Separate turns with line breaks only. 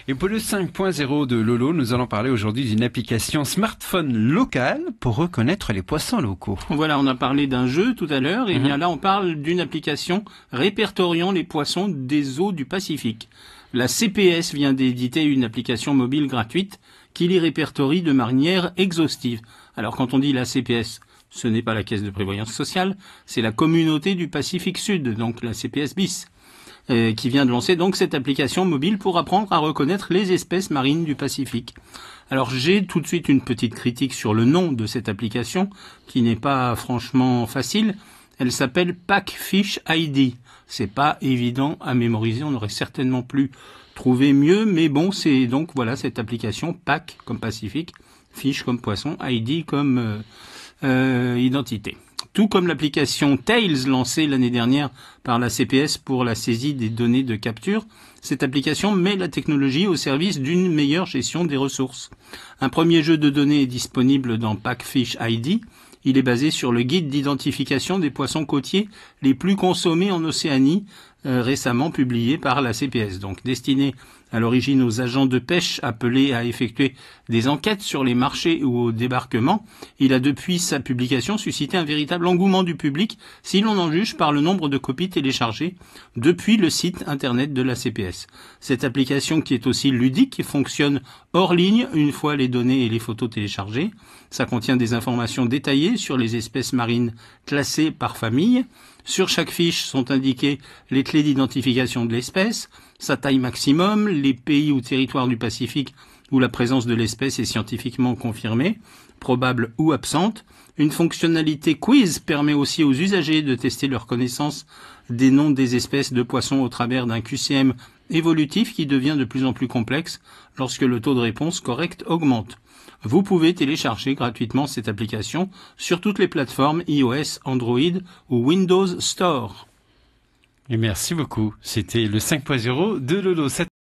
Et pour le 5.0 de Lolo, nous allons parler aujourd'hui d'une application smartphone locale pour reconnaître les poissons locaux.
Voilà, on a parlé d'un jeu tout à l'heure, et bien là on parle d'une application répertoriant les poissons des eaux du Pacifique. La CPS vient d'éditer une application mobile gratuite qui les répertorie de manière exhaustive. Alors quand on dit la CPS, ce n'est pas la Caisse de prévoyance sociale, c'est la communauté du Pacifique Sud, donc la CPS BIS. Qui vient de lancer donc cette application mobile pour apprendre à reconnaître les espèces marines du Pacifique. Alors j'ai tout de suite une petite critique sur le nom de cette application, qui n'est pas franchement facile. Elle s'appelle PAC-Fish ID. C'est pas évident à mémoriser, on aurait certainement pu trouver mieux, mais bon, c'est donc voilà cette application PAC comme Pacifique, Fish comme poisson, ID comme identité. Tout comme l'application Tails lancée l'année dernière par la CPS pour la saisie des données de capture, cette application met la technologie au service d'une meilleure gestion des ressources. Un premier jeu de données est disponible dans PAC-Fish ID. Il est basé sur le guide d'identification des poissons côtiers les plus consommés en Océanie, récemment publié par la CPS, donc destiné à l'origine aux agents de pêche appelés à effectuer des enquêtes sur les marchés ou au débarquement. Il a depuis sa publication suscité un véritable engouement du public, si l'on en juge par le nombre de copies téléchargées depuis le site internet de la CPS. Cette application, qui est aussi ludique, fonctionne hors ligne une fois les données et les photos téléchargées. Ça contient des informations détaillées sur les espèces marines classées par famille. Sur chaque fiche sont indiquées les clés d'identification de l'espèce, sa taille maximum, les pays ou territoires du Pacifique où la présence de l'espèce est scientifiquement confirmée, probable ou absente. Une fonctionnalité quiz permet aussi aux usagers de tester leur connaissance des noms des espèces de poissons au travers d'un QCM évolutif qui devient de plus en plus complexe lorsque le taux de réponse correct augmente. Vous pouvez télécharger gratuitement cette application sur toutes les plateformes iOS, Android ou Windows Store.
Et merci beaucoup. C'était le 5.0 de Lolo.